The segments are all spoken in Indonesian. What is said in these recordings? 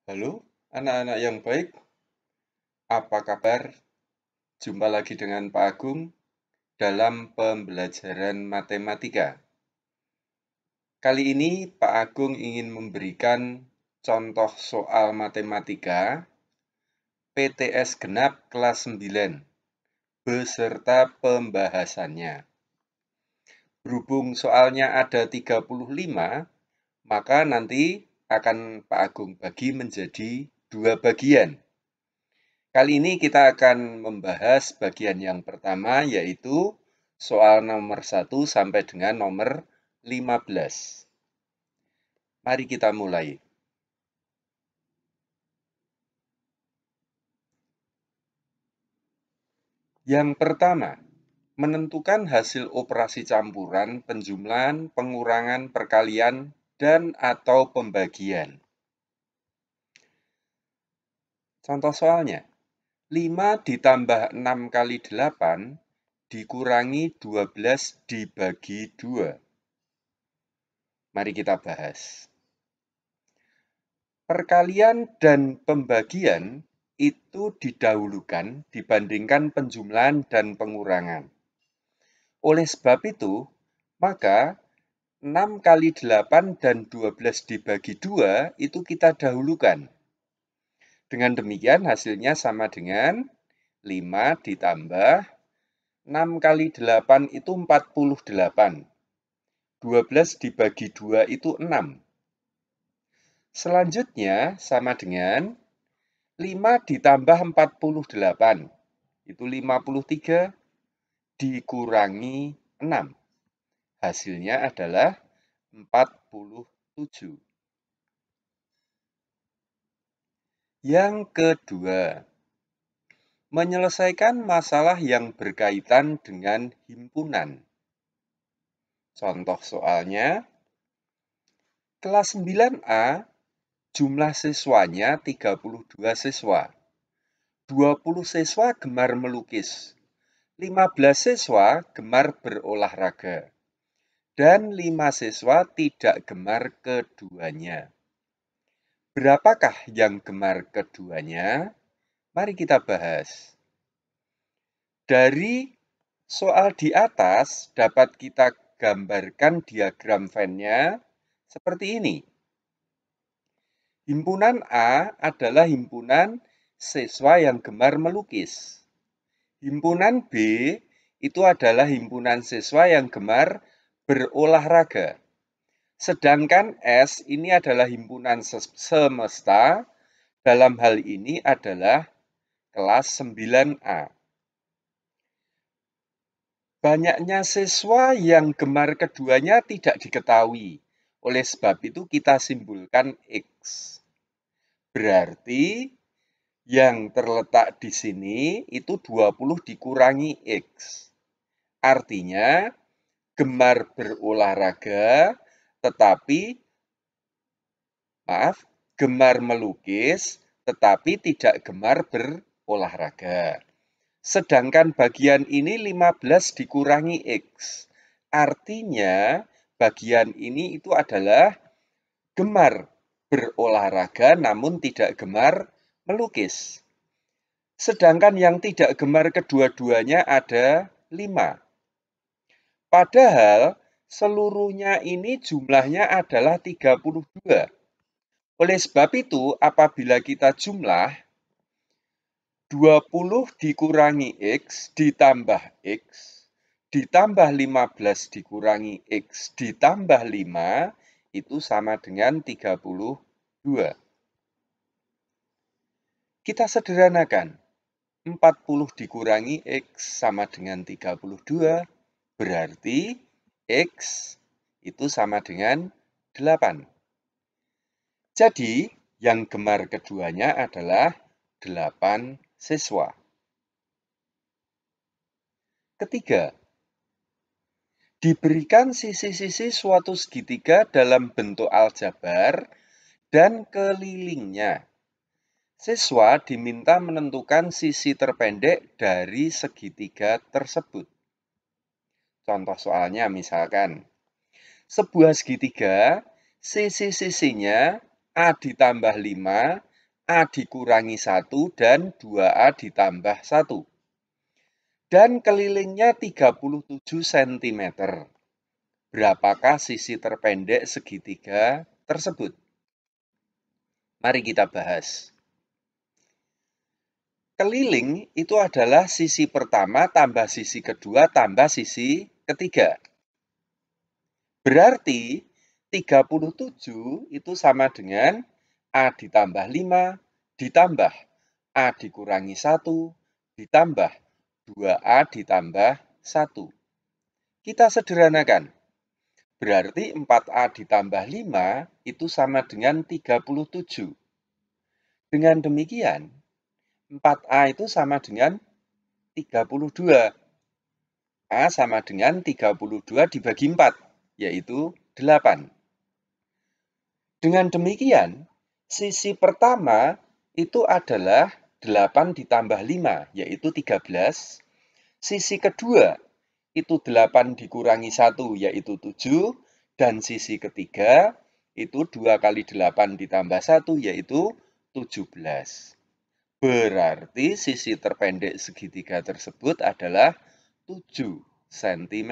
Halo, anak-anak yang baik, apa kabar? Jumpa lagi dengan Pak Agung dalam pembelajaran matematika. Kali ini Pak Agung ingin memberikan contoh soal matematika PTS genap kelas 9 beserta pembahasannya. Berhubung soalnya ada 35, maka nanti akan Pak Agung bagi menjadi 2 bagian. Kali ini kita akan membahas bagian yang pertama, yaitu soal nomor 1 sampai dengan nomor 15. Mari kita mulai. Yang pertama, menentukan hasil operasi campuran, penjumlahan, pengurangan, perkalian, dan/atau pembagian. Contoh soalnya, 5 ditambah 6 kali 8 dikurangi 12 dibagi 2. Mari kita bahas. Perkalian dan pembagian itu didahulukan dibandingkan penjumlahan dan pengurangan. Oleh sebab itu, maka 6 kali 8 dan 12 dibagi 2 itu kita dahulukan. Dengan demikian hasilnya sama dengan 5 ditambah 6 kali 8 itu 48. 12 dibagi 2 itu 6. Selanjutnya sama dengan 5 ditambah 48, itu 53, dikurangi 6. Hasilnya adalah 47. Yang kedua, menyelesaikan masalah yang berkaitan dengan himpunan. Contoh soalnya, kelas 9A, jumlah siswanya 32 siswa. 20 siswa gemar melukis. 15 siswa gemar berolahraga, dan 5 siswa tidak gemar keduanya. Berapakah yang gemar keduanya? Mari kita bahas. Dari soal di atas dapat kita gambarkan diagram Venn-nya seperti ini. Himpunan A adalah himpunan siswa yang gemar melukis. Himpunan B itu adalah himpunan siswa yang gemar berolahraga. Sedangkan S ini adalah himpunan semesta, dalam hal ini adalah kelas 9A. Banyaknya siswa yang gemar keduanya tidak diketahui. Oleh sebab itu kita simbolkan X. Berarti yang terletak di sini itu 20 dikurangi X. Artinya gemar berolahraga tetapi gemar melukis tetapi tidak gemar berolahraga. Sedangkan bagian ini 15 dikurangi X. Artinya bagian ini itu adalah gemar berolahraga namun tidak gemar melukis. Sedangkan yang tidak gemar kedua-duanya ada 5. Padahal seluruhnya ini jumlahnya adalah 32. Oleh sebab itu, apabila kita jumlah 20 dikurangi X ditambah X ditambah 15 dikurangi X ditambah 5 itu sama dengan 32. Kita sederhanakan. 40 dikurangi X sama dengan 32, berarti X itu sama dengan 8. Jadi, yang gemar keduanya adalah 8 siswa. Ketiga, diberikan sisi-sisi suatu segitiga dalam bentuk aljabar dan kelilingnya. Siswa diminta menentukan sisi terpendek dari segitiga tersebut. Contoh soalnya misalkan, sebuah segitiga, sisi-sisinya A ditambah 5 A dikurangi 1 dan 2A ditambah 1. Dan kelilingnya 37 cm. Berapakah sisi terpendek segitiga tersebut? Mari kita bahas. Keliling itu adalah sisi pertama tambah sisi kedua tambah sisi ketiga. Berarti 37 itu sama dengan A ditambah 5 ditambah A dikurangi 1 ditambah 2A ditambah 1. Kita sederhanakan. Berarti 4A ditambah 5 itu sama dengan 37. Dengan demikian, 4A itu sama dengan 32. A sama dengan 32 dibagi 4, yaitu 8. Dengan demikian, sisi pertama itu adalah 8 ditambah 5, yaitu 13. Sisi kedua itu 8 dikurangi 1, yaitu 7. Dan sisi ketiga itu 2 kali 8 ditambah 1, yaitu 17. Berarti sisi terpendek segitiga tersebut adalah 7 cm.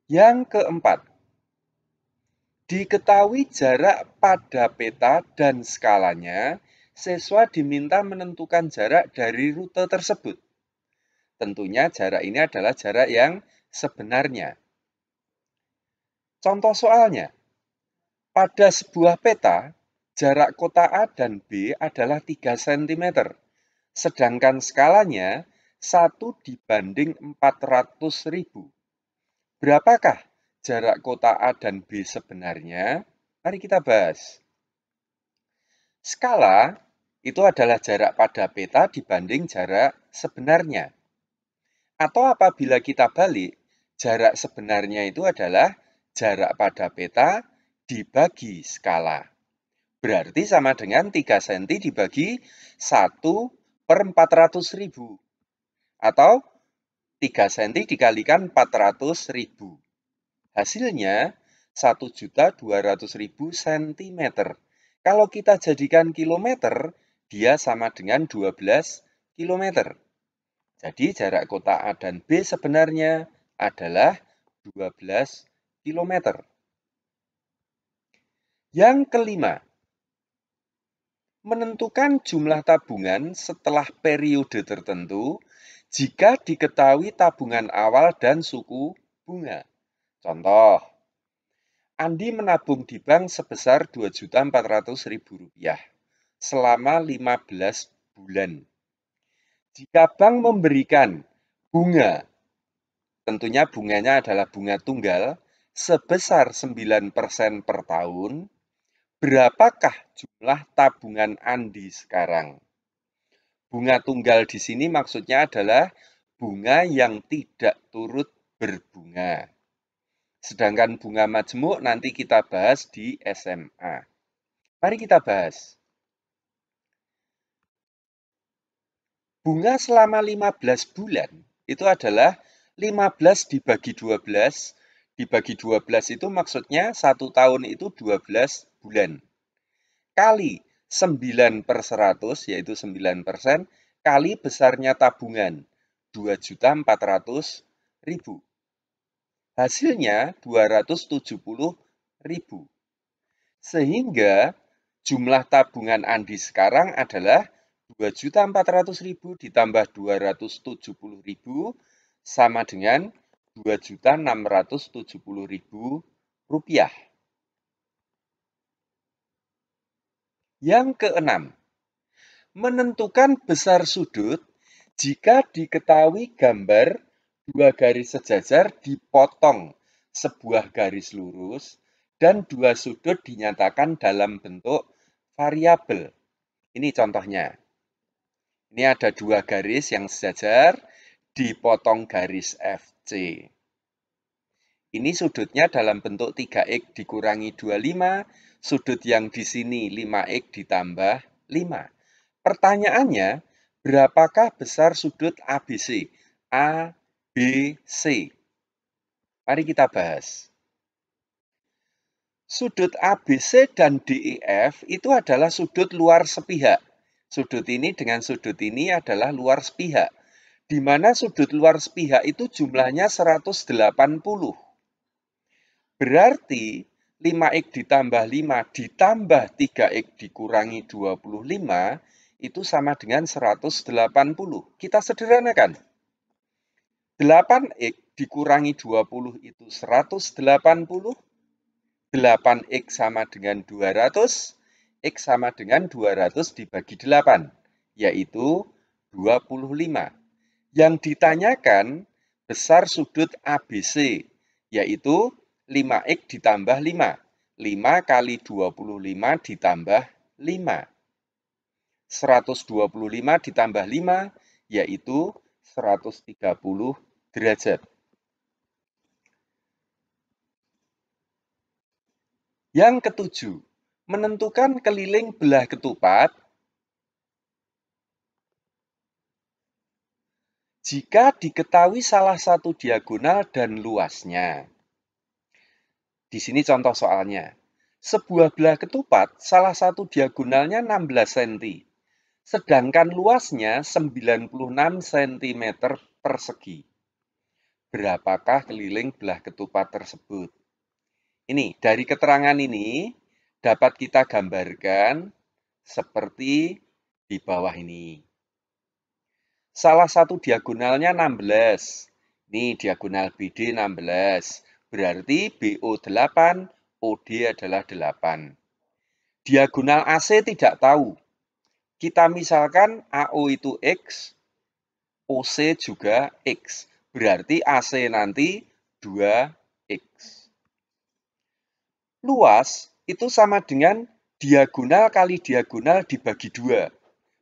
Yang keempat, diketahui jarak pada peta dan skalanya, siswa diminta menentukan jarak dari rute tersebut. Tentunya jarak ini adalah jarak yang sebenarnya. Contoh soalnya, pada sebuah peta, jarak kota A dan B adalah 3 cm, sedangkan skalanya 1 dibanding 400.000. Berapakah jarak kota A dan B sebenarnya? Mari kita bahas. Skala itu adalah jarak pada peta dibanding jarak sebenarnya. Atau apabila kita balik, jarak sebenarnya itu adalah jarak pada peta dibagi skala. Berarti sama dengan 3 cm dibagi 1 per 400.000. Atau 3 cm dikalikan 400.000. Hasilnya 1.200.000 cm. Kalau kita jadikan kilometer, dia sama dengan 12 km. Jadi jarak kota A dan B sebenarnya adalah 12 km. Yang kelima, menentukan jumlah tabungan setelah periode tertentu jika diketahui tabungan awal dan suku bunga. Contoh, Andi menabung di bank sebesar Rp2.400.000 selama 15 bulan. Jika bank memberikan bunga, tentunya bunganya adalah bunga tunggal, sebesar 9% per tahun, berapakah jumlah tabungan Andi sekarang? Bunga tunggal di sini maksudnya adalah bunga yang tidak turut berbunga. Sedangkan bunga majemuk nanti kita bahas di SMA. Mari kita bahas. Bunga selama 15 bulan itu adalah 15 dibagi 12. Dibagi 12 itu maksudnya 1 tahun itu 12 bulan. Kali 9 per 100, yaitu 9%, kali besarnya tabungan, 2.400.000. Hasilnya 270.000. Sehingga jumlah tabungan Andi sekarang adalah 2.400.000 ditambah 270.000 sama dengan 2.670.000 rupiah. Yang keenam, menentukan besar sudut jika diketahui gambar dua garis sejajar dipotong sebuah garis lurus dan dua sudut dinyatakan dalam bentuk variabel. Ini contohnya. Ini ada dua garis yang sejajar, dipotong garis FC. Ini sudutnya dalam bentuk 3x dikurangi 25, sudut yang di sini 5x ditambah 5. Pertanyaannya, berapakah besar sudut ABC? A, B, C. Mari kita bahas. Sudut ABC dan DEF itu adalah sudut luar sepihak. Sudut ini dengan sudut ini adalah luar sepihak. Di mana sudut luar sepihak itu jumlahnya 180. Berarti 5x ditambah 5 ditambah 3x dikurangi 25 itu sama dengan 180. Kita sederhanakan. 8x dikurangi 20 itu 180. 8x sama dengan 200. X sama dengan 200 dibagi 8, yaitu 25. Yang ditanyakan besar sudut ABC, yaitu 5x ditambah 5. 5 kali 25 ditambah 5. 125 ditambah 5, yaitu 130 derajat. Yang ketujuh, menentukan keliling belah ketupat jika diketahui salah satu diagonal dan luasnya. Di sini contoh soalnya. Sebuah belah ketupat, salah satu diagonalnya 16 cm, sedangkan luasnya 96 cm persegi. Berapakah keliling belah ketupat tersebut? Ini, dari keterangan ini dapat kita gambarkan seperti di bawah ini. Salah satu diagonalnya 16. Ini diagonal BD 16. Berarti BO 8, OD adalah 8. Diagonal AC tidak tahu. Kita misalkan AO itu X, OC juga X. Berarti AC nanti 2X. Luas itu sama dengan diagonal kali diagonal dibagi 2.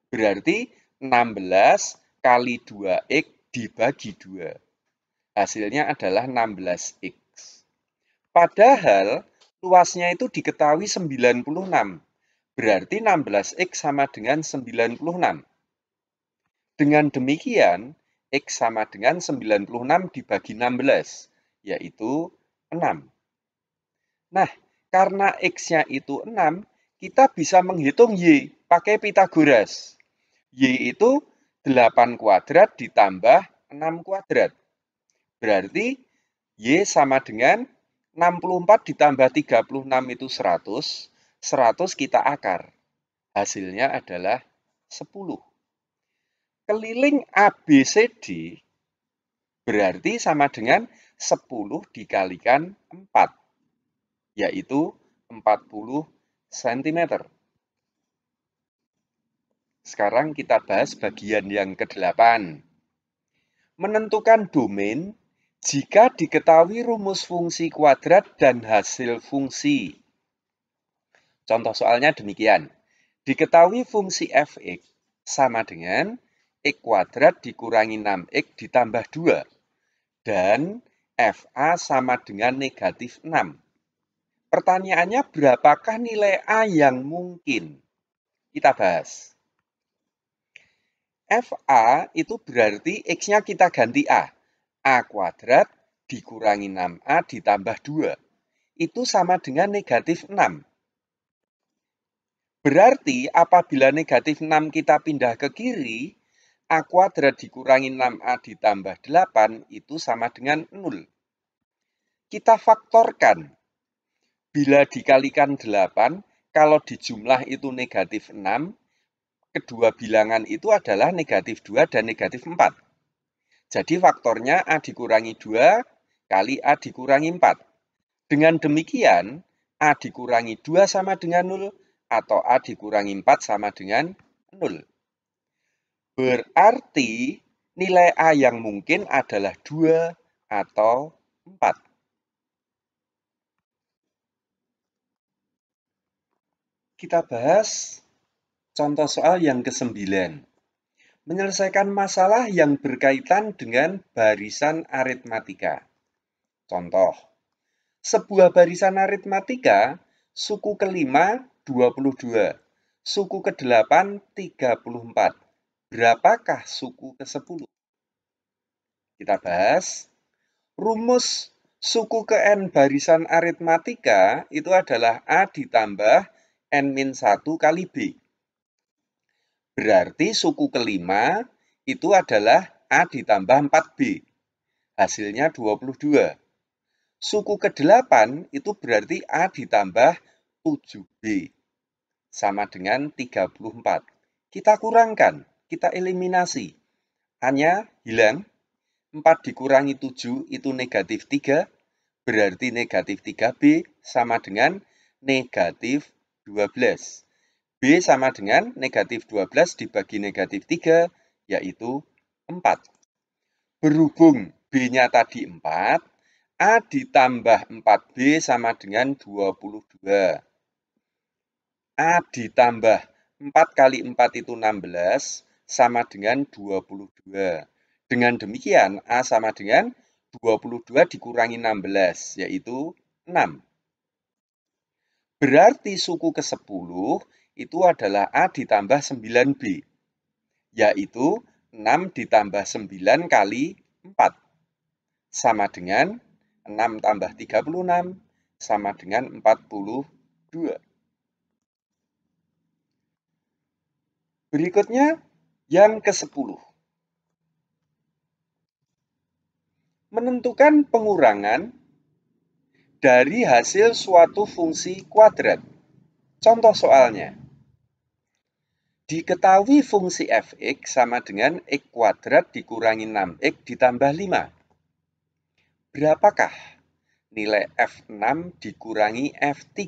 Berarti 16 kali 2x dibagi 2. Hasilnya adalah 16x. Padahal luasnya itu diketahui 96. Berarti 16x sama dengan 96. Dengan demikian, x sama dengan 96 dibagi 16, yaitu 6. Nah, karena x-nya itu 6, kita bisa menghitung y pakai Pythagoras. Y itu 8 kuadrat ditambah 6 kuadrat. Berarti Y sama dengan 64 ditambah 36 itu 100. 100 kita akar. Hasilnya adalah 10. Keliling ABCD berarti sama dengan 10 dikalikan 4. Yaitu 40 cm. Sekarang kita bahas bagian yang ke-8. Menentukan domain jika diketahui rumus fungsi kuadrat dan hasil fungsi. Contoh soalnya demikian. Diketahui fungsi fx sama dengan x kuadrat dikurangi 6x ditambah 2. Dan fa sama dengan negatif 6. Pertanyaannya berapakah nilai a yang mungkin? Kita bahas. FA itu berarti X-nya kita ganti A. A kuadrat dikurangi 6A ditambah 2. Itu sama dengan negatif 6. Berarti apabila negatif 6 kita pindah ke kiri, A kuadrat dikurangi 6A ditambah 8 itu sama dengan 0. Kita faktorkan. Bila dikalikan 8, kalau dijumlah itu negatif 6, kedua bilangan itu adalah negatif 2 dan negatif 4. Jadi faktornya A dikurangi 2 kali A dikurangi 4. Dengan demikian, A dikurangi 2 sama dengan 0 atau A dikurangi 4 sama dengan 0. Berarti nilai A yang mungkin adalah 2 atau 4. Kita bahas contoh soal yang ke-9. Menyelesaikan masalah yang berkaitan dengan barisan aritmatika. Contoh, sebuah barisan aritmatika, suku kelima 22, suku ke-8 34. Berapakah suku ke-10? Kita bahas. Rumus Suku ke N barisan aritmatika itu adalah A ditambah N-1 kali B. Berarti suku kelima itu adalah A ditambah 4B. Hasilnya 22. Suku ke-8 itu berarti A ditambah 7B. Sama dengan 34. Kita kurangkan, kita eliminasi. A-nya hilang. 4 dikurangi 7 itu negatif 3, berarti negatif 3B sama dengan negatif 12. B sama dengan negatif 12 dibagi negatif 3, yaitu 4. Berhubung B-nya tadi 4, A ditambah 4B sama dengan 22. A ditambah 4 kali 4 itu 16, sama dengan 22. Dengan demikian, A sama dengan 22 dikurangi 16, yaitu 6. Berarti suku ke-10 itu adalah A ditambah 9B, yaitu 6 ditambah 9 kali 4. Sama dengan 6 tambah 36, sama dengan 42. Berikutnya, yang ke-10. Menentukan pengurangan dari hasil suatu fungsi kuadrat. Contoh soalnya. Diketahui fungsi f(x) sama dengan x kuadrat dikurangi 6x ditambah 5. Berapakah nilai f6 dikurangi f3?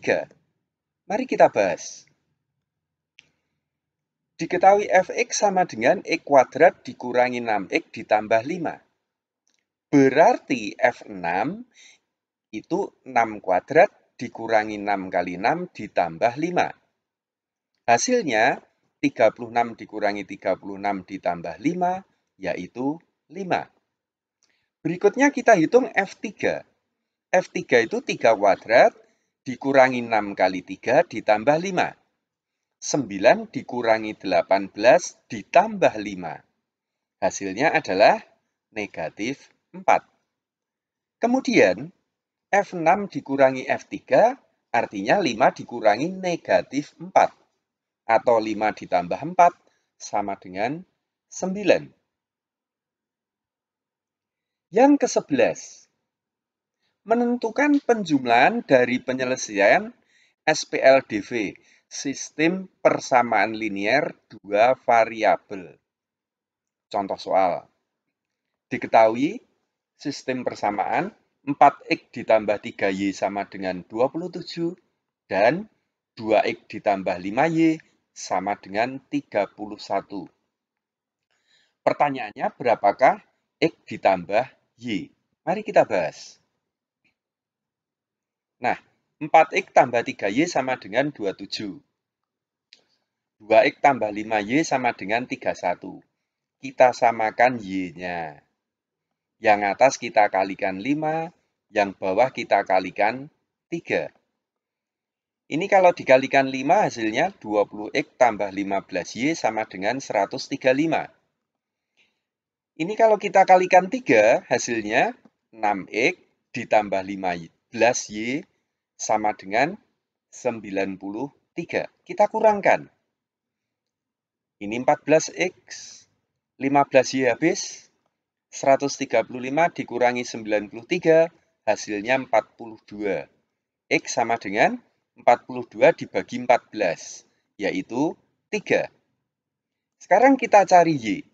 Mari kita bahas. Diketahui f(x) sama dengan x kuadrat dikurangi 6x ditambah 5. Berarti F6 itu 6 kuadrat dikurangi 6 kali 6 ditambah 5. Hasilnya 36 dikurangi 36 ditambah 5, yaitu 5. Berikutnya kita hitung F3. F3 itu 3 kuadrat dikurangi 6 kali 3 ditambah 5. 9 dikurangi 18 ditambah 5. Hasilnya adalah negatif 4. Kemudian, F6 dikurangi F3, artinya 5 dikurangi negatif 4. Atau 5 ditambah 4, sama dengan 9. Yang ke-11. Menentukan penjumlahan dari penyelesaian SPLDV, sistem persamaan linear dua variabel. Contoh soal. Diketahui sistem persamaan 4x ditambah 3y sama dengan 27 dan 2x ditambah 5y sama dengan 31. Pertanyaannya, berapakah x ditambah y? Mari kita bahas. Nah, 4x tambah 3y sama dengan 27. 2x tambah 5y sama dengan 31. Kita samakan y-nya. Yang atas kita kalikan 5, yang bawah kita kalikan 3. Ini kalau dikalikan 5 hasilnya 20x tambah 15y sama dengan 135. Ini kalau kita kalikan 3 hasilnya 6x ditambah 15y sama dengan 93. Kita kurangkan. Ini 14x, 15y habis. 135 dikurangi 93, hasilnya 42. X sama dengan 42 dibagi 14, yaitu 3. Sekarang kita cari Y.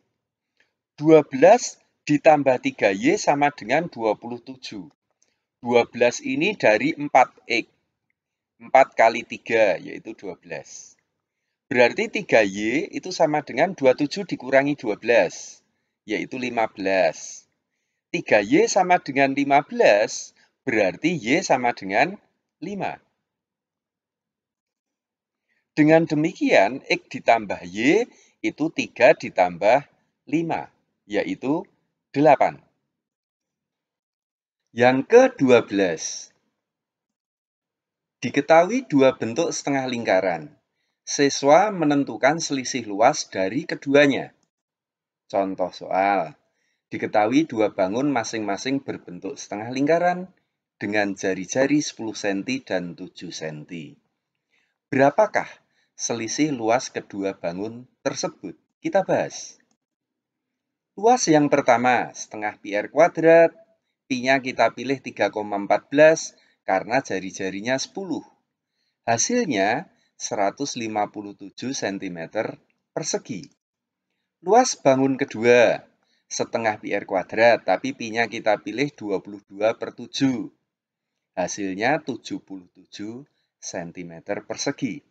12 ditambah 3Y sama dengan 27. 12 ini dari 4X. 4 kali 3, yaitu 12. Berarti 3Y itu sama dengan 27 dikurangi 12. Yaitu 15. 3Y sama dengan 15, berarti Y sama dengan 5. Dengan demikian, X ditambah Y itu 3 ditambah 5, yaitu 8. Yang ke-12. Diketahui dua bentuk setengah lingkaran. Siswa menentukan selisih luas dari keduanya. Contoh soal. Diketahui dua bangun masing-masing berbentuk setengah lingkaran. dengan jari-jari 10 cm dan 7 cm. Berapakah selisih luas kedua bangun tersebut? Kita bahas. Luas yang pertama, setengah pi r kuadrat. Pi-nya kita pilih 3,14 karena jari-jarinya 10. Hasilnya 157 cm persegi. Luas bangun kedua, setengah pi r kuadrat, tapi pi-nya kita pilih 22/7. Hasilnya 77 cm persegi.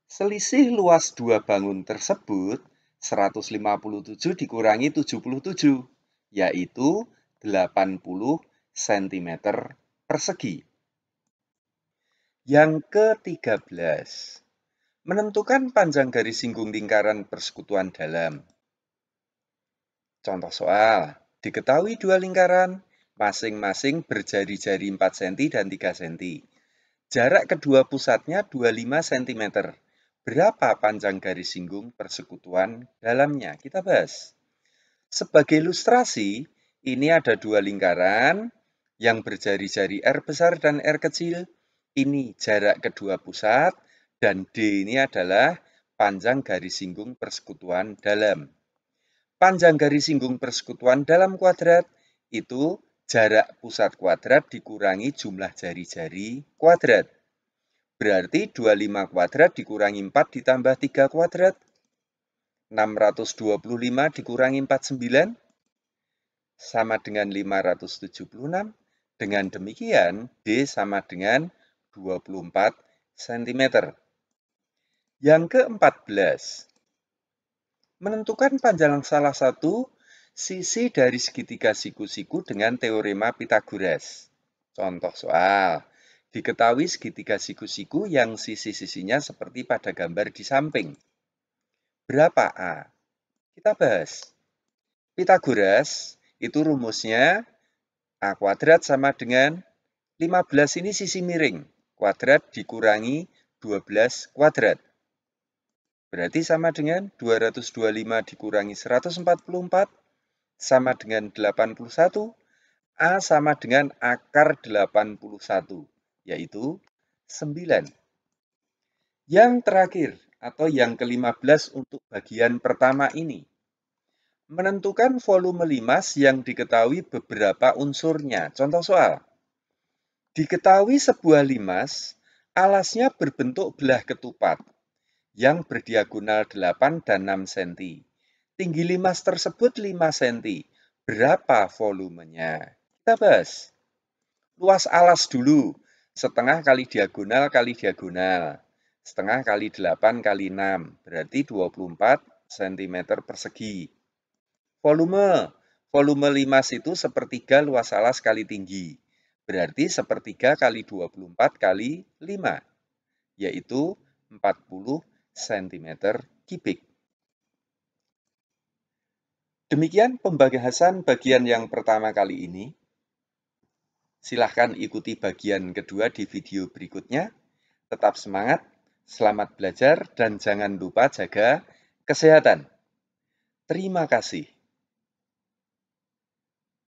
Selisih luas dua bangun tersebut 157 dikurangi 77, yaitu 80 cm persegi. Yang ke-13, menentukan panjang garis singgung lingkaran persekutuan dalam. Contoh soal, diketahui dua lingkaran, masing-masing berjari-jari 4 cm dan 3 cm. Jarak kedua pusatnya 25 cm. Berapa panjang garis singgung persekutuan dalamnya? Kita bahas. Sebagai ilustrasi, ini ada dua lingkaran yang berjari-jari R besar dan R kecil. Ini jarak kedua pusat, dan D ini adalah panjang garis singgung persekutuan dalam. Panjang garis singgung persekutuan dalam kuadrat itu jarak pusat kuadrat dikurangi jumlah jari-jari kuadrat. Berarti 25 kuadrat dikurangi 4 ditambah 3 kuadrat. 625 dikurangi 49 sama dengan 576. Dengan demikian, D sama dengan 24 cm. Yang ke-14, menentukan panjang salah satu sisi dari segitiga siku-siku dengan teorema Pythagoras. Contoh soal, diketahui segitiga siku-siku yang sisi-sisinya seperti pada gambar di samping. Berapa A? Kita bahas. Pythagoras itu rumusnya A kuadrat sama dengan 15 ini sisi miring. Kuadrat dikurangi 12 kuadrat. Berarti sama dengan 225 dikurangi 144 sama dengan 81. A sama dengan akar 81, yaitu 9. Yang terakhir, atau yang ke-15 untuk bagian pertama ini. Menentukan volume limas yang diketahui beberapa unsurnya. Contoh soal. Diketahui sebuah limas, alasnya berbentuk belah ketupat yang berdiagonal 8 dan 6 cm. Tinggi limas tersebut 5 cm. Berapa volumenya? Kita bahas. Luas alas dulu. Setengah kali diagonal kali diagonal. Setengah kali 8 kali 6. Berarti 24 cm persegi. Volume. Volume limas itu sepertiga luas alas kali tinggi. Berarti sepertiga kali 24 kali 5. Yaitu 40 cm kubik. Demikian pembahasan bagian yang pertama kali ini. Silahkan ikuti bagian kedua di video berikutnya. Tetap semangat, selamat belajar, dan jangan lupa jaga kesehatan. Terima kasih.